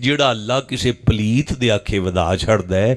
ਜਿਹੜਾ ਅੱਲਾ ਕਿਸੇ ਪਲੀਤ ਦੇ ਆਖੇ ਵਧਾ ਛੱਡਦਾ ਹੈ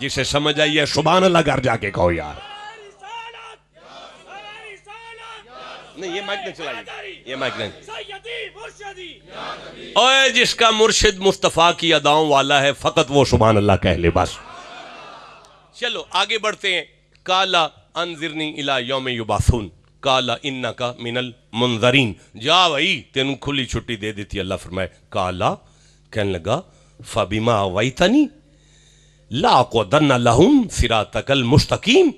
جسے سمجھ آئی ہے سبحان اللہ گھر جا کے کہو یار. نہیں یہ مائک نہیں چلائیے, یہ مائک نہیں. اوے جس کا مرشد مصطفیٰ کی اداؤں والا ہے فقط وہ سبحان اللہ کہہ لے بس. چلو آگے بڑھتے ہیں. کالا انذرنی الی یوم یبعثون کالا انکا من المنذرین. جا بھائی تینوں کھلی چھٹی دے دیتی. اللہ فرمائے کالا کہنے لگا فبما اغویتنی لاقعدن لہم صراطک المستقیم.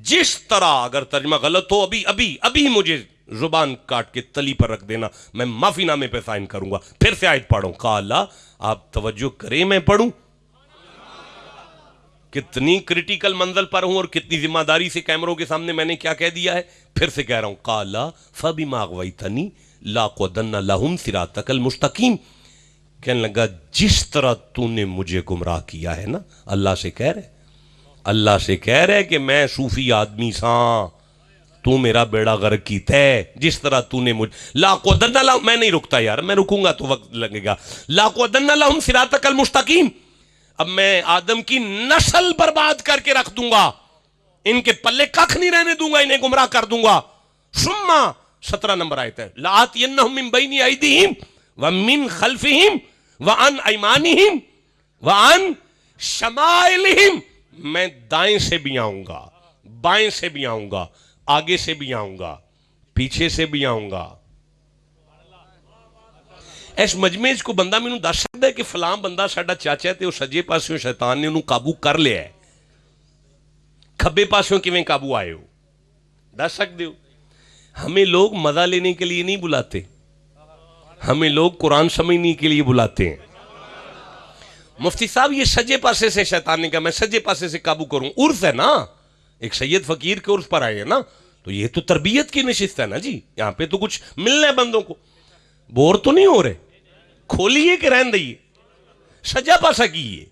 جس طرح, اگر ترجمہ غلط ہو ابھی مجھے زبان کاٹ کے تلی پر رکھ دینا, میں معافی نامے پہ سائن کروں گا. پھر سے آیت پڑھوں. کالا, آپ توجہ کریں میں پڑھوں, کتنی کریٹیکل منزل پر ہوں اور کتنی ذمہ داری سے کیمروں کے سامنے میں نے کیا کہہ دیا ہے. پھر سے کہہ رہا ہوں کالا فبما اغویتنی لاقعدن لہم صراطک المستقیم. کہنے لگا جس طرح تو نے مجھے گمراہ کیا ہے نا, اللہ سے کہہ رہے, اللہ سے کہہ رہے کہ میں صوفی آدمی ساں, تو میرا بیڑا غرق کیتا ہے. جس طرح تو نے مجھے لاقعدن لہم, میں نہیں رکتا یار, میں رکوں گا تو وقت لگے گا. لاقعدن لہم صراطک المستقیم, اب میں آدم کی نسل برباد کر کے رکھ دوں گا, ان کے پلے ککھ نہیں رہنے دوں گا, انہیں گمراہ کر دوں گا. ثم 17 نمبر آیت ہے لآتینہم من بین ایدیہم ومن خلفہم وعن ایمانہم وعن شمائلہم. میں دائیں سے بھی آؤں گا, بائیں سے بھی آؤں گا, آگے سے بھی آؤں گا, پیچھے سے بھی آؤں گا. اس مجمع کو بندہ مینوں دس سکتا ہے کہ فلاں بندہ ساڈا چاچا ہے تے وہ سجے پاسوں شیطان نے انہوں قابو کر لیا ہے, کھبے پاسوں کیویں قابو آئے ہو, دس سکتے ہو؟ ہمیں لوگ مزہ لینے کے لیے نہیں بلاتے, ہمیں لوگ قرآن سمجھنے کے لیے بلاتے ہیں. مفتی صاحب یہ سجے پاسے سے شیطان نے کہا میں سجے پاسے سے قابو کروں. عرف ہے نا, ایک سید فقیر کے عرف پر آئے ہیں نا, تو یہ تو تربیت کی نشست ہے نا جی, یہاں پہ تو کچھ ملنا ہے بندوں کو. بور تو نہیں ہو رہے, کھولیے کہ رہن دئیے. سجا پاسا کیے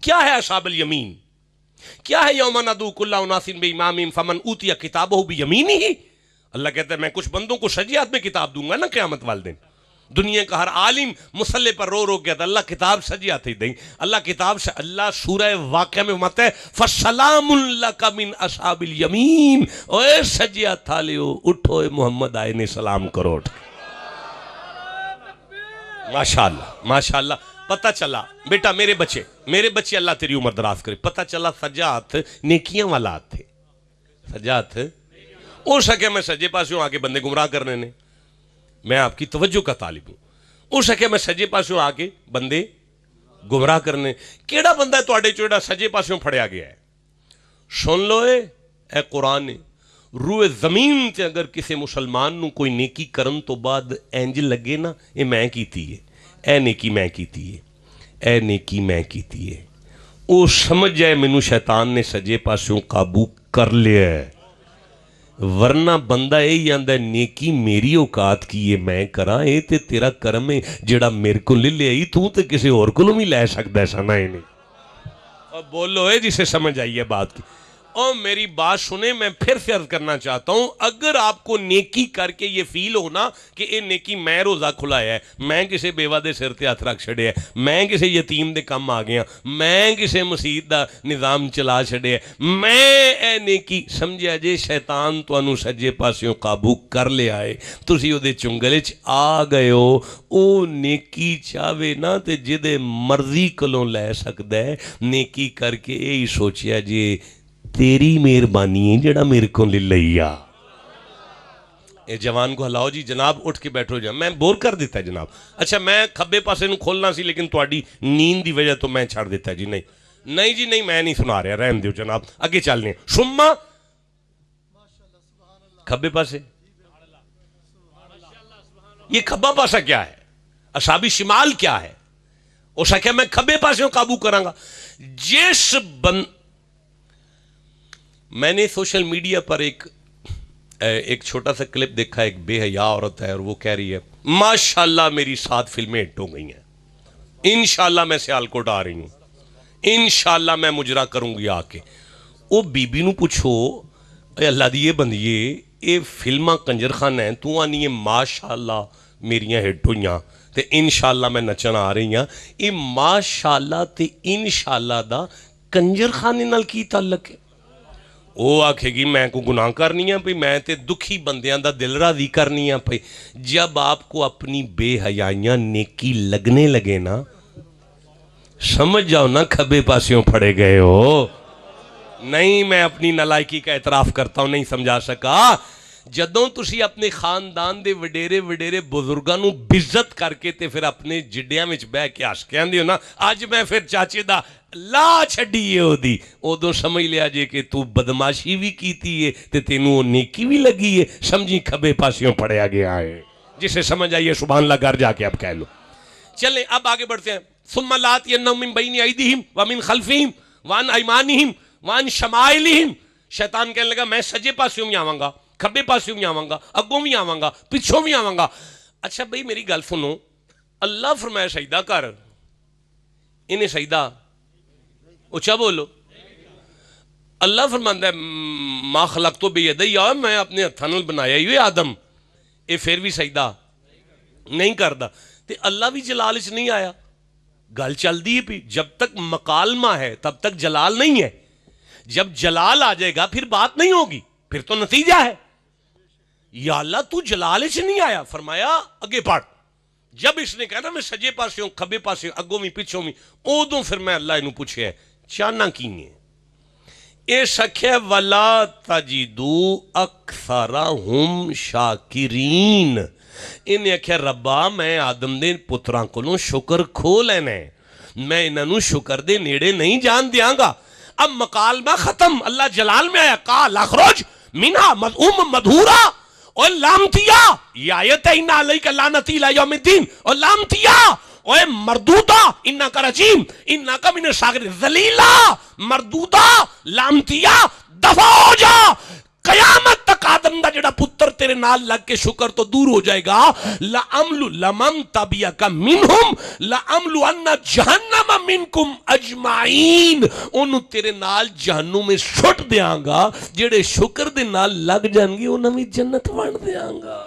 کیا ہے اصحاب الیمین, کیا ہے یوم ندعو کل اناس بامامہم فمن اوتی کتابہ بیمینہ. اللہ کہتا ہے میں کچھ بندوں کو سجے ہاتھ میں کتاب دوں گا نا قیامت والے دن. دنیا کا ہر عالم مسلح پر رو رو کہتا اللہ کتاب سجے ہاتھ ہی دیں, اللہ کتاب سے. اللہ سورہ واقعہ میں فرماتا ہے فسلام لک من اصحاب الیمین. اوے سجے ہاتھ تھالیو, اٹھو محمد آئے نے سلام کرو. ماشاءاللہ ماشاءاللہ. پتہ چلا بیٹا میرے بچے اللہ تیری عمر دراز کرے, پتہ چلا سجا ہاتھ نیکیاں والا ہاتھ تھے. سجا ہاتھ ہو سکے میں سجے پاسوں آ کے بندے گمراہ کرنے نے, میں آپ کی توجہ کا طالب ہوں. ہو سکے میں سجے پاسوں آ کے بندے گمراہ کرنے. کیڑا بندہ ہے تواڈے چوں جڑا سجے پاسوں پھڑیا گیا ہے؟ سن لو اے قرآن, روئے زمین تے اگر کسی مسلمان نو کوئی نیکی کرن تو بعد اینج لگے نا اے میں کیتی ہے, اے نیکی میں کیتی ہے, اے نیکی میں کیتی ہے, او سمجھ جائے مینوں شیطان نے سجے پاسوں قابو کر لیا ہے. ورنہ بندہ یہی آندا ہے نیکی میری اوقات کی ہے میں کراں, اے تے تیرا کرم ہے جڑا میرے کو لے لے آئی, تو تے کسی اور کو بھی لے سکدا ہے سنا ہی نہیں. اور بولو اے جسے سمجھ آئی ہے بات کی. اور میری بات سنیں, میں پھر سے عرض کرنا چاہتا ہوں, اگر آپ کو نیکی کر کے یہ فیل ہونا کہ یہ نیکی میں روزہ کھلایا ہے, میں کسی بیوہ دے سر تے ہاتھ رکھ چھڑے ہے, میں کسی یتیم دے کم آ گیا, میں کسی مسیت دا نظام چلا چھڑے ہے, میں اے نیکی سمجھا جے شیطان تانوں سجے پاسوں قابو کر لے آئے, تسی او دے چنگلے چ آ گئے ہو. او نیکی چاہے نا تے جدے مرضی کلوں لے سکدا ہے. نیکی کر کے یہی سوچیا جے تیری مہربانی ہے جڑا میرے کو لے لیا. اے جوان کو ہلاؤ جی, جناب اٹھ کے بیٹھو جا, میں بور کر دیتا ہے جناب. اچھا میں کھبے پاسے نو کھولنا سی لیکن تواڈی نیند دی وجہ تو میں چھڑ دیتا ہے جی. نہیں جی نہیں, میں نہیں سنا رہا, رہن دیو جناب, اگے چلنے. سما کھبے پاسے, یہ کھبا پاسا کیا ہے, اصحاب شمال کیا ہے؟ ہو سکے میں کھبے پاسے قابو کراں گا. جس میں نے سوشل میڈیا پر ایک چھوٹا سا کلپ دیکھا, ایک بے حیا عورت ہے اور وہ کہہ رہی ہے ماشاءاللہ میری 7 فلمیں ہٹ ہو گئی ہیں, انشاءاللہ میں سیالکوٹ آ رہی ہوں, انشاءاللہ میں مجرا کروں گی آ کے. وہ بی بی نو پوچھو اے اللہ دیے بندیے اے فلماں کنجر خان ہیں, تو آنی ہے ماشاءاللہ میریاں ہٹ ہوئیاں تے انشاءاللہ میں نچن آ رہی ہاں. اے ماشاءاللہ تے انشاءاللہ دا کنجر خانے نال کی تعلق ہے؟ وہ آکھے گی میں کو گناہ کرنی ہے پئی، میں تے دکھی بندیاں دا دل راضی کرنی ہے پئی۔ جب آپ کو اپنی بے حیائیاں نیکی لگنے لگے نا، سمجھ جاؤ نا کھبے پاسیوں پھڑے گئے ہو۔ نہیں، میں اپنی نالائکی کا اعتراف کرتا ہوں، نہیں سمجھا سکا۔ جدوں تسی اپنے خاندان دے وڈیرے وڈیرے بزرگاں نو بزت کر کے تے پھر اپنے جڈیاں وچ بہ کے ہس کے آندے ہو نا اج میں پھر چاچے دا لا چھڈی ہے او دی، ادوں سمجھ لیا جے کہ تو بدماشی بھی کیتی ہے تے تینوں نیکی بھی لگی ہے، سمجھی کھبے پاسیوں پڑیا گیا ہے۔ جسے سمجھ آئیے سبحان اللہ گھر جا کے اب کہہ لو۔ چلیں اب آگے بڑھتے ہیں۔ ثم لآتینہم من بین ایدیہم ومن خلفہم وعن ایمانہم وعن شمائلہم۔ شیطان کہنے لگا میں سجے پاسیوں بھی آواں گا، کھبے پاسیوں بھی آواں گا، اگوں بھی آواں گا، پچھوں بھی آواں گا۔ اچھا بھئی میری گل سنو، اللہ فرمایا سجدہ کر، انہیں سجدہ اچھا بولو۔ اللہ فرماندا ہے ما خلقت بیدی، میں اپنے ہتھاں نال بنایا ہی آدم، اے پھر بھی سجدہ نہیں کردا، تے اللہ بھی جلال وچ نہیں آیا۔ گل چل دی پی، جب تک مکالمہ ہے تب تک جلال نہیں ہے، جب جلال آ جائے گا پھر بات نہیں ہوگی، پھر تو نتیجہ ہے۔ یا اللہ تو جلال وچ نہیں آیا، فرمایا اگے پڑھ۔ جب اس نے کہا نا میں سجے پاسوں کھبے پاسوں اگوں بھی پچھوں بھی، ادوں پھر میں اللہ انہوں پوچھے چاہنا کی ہے؟ اے سکھے وَلَا تَجِدُوا أَكْثَرَهُمْ شَاكِرِينَ۔ انہیں اکھے ربا میں آدم دے پتران کو شکر کھو لینے، میں انہوں شکر دے نیڑے نہیں جان دیاں گا۔ اب مکالمہ ختم، اللہ جلال میں آیا، قال اخرج منہا مذعوما مدحورا، اور لامتیا، یہ آیت ہے اِنَّا عَلَيْكَ لَعْنَتِي إِلَىٰ يَوْمِ الدِّينِ، اور لامتیا اوے مردودا انکا رجیم انکا من الصاغرین، ذلیلا مردودا لامتیا، دفع ہو جا۔ قیامت تک آدم دا جڑا پتر تیرے نال لگ کے شکر تو دور ہو جائے گا۔ لَأَمْلُ لَمَنْ تَبِعَكَ مِنْهُمْ لَأَمْلُ أَنَّ جَهَنَّمَ مِنْكُمْ أَجْمَعِينَ، انہوں تیرے نال جہنم میں سٹ دیاں گا، جڑے شکر دے نال لگ جان گے انہوں میں جنت وانڈ دیاں گا۔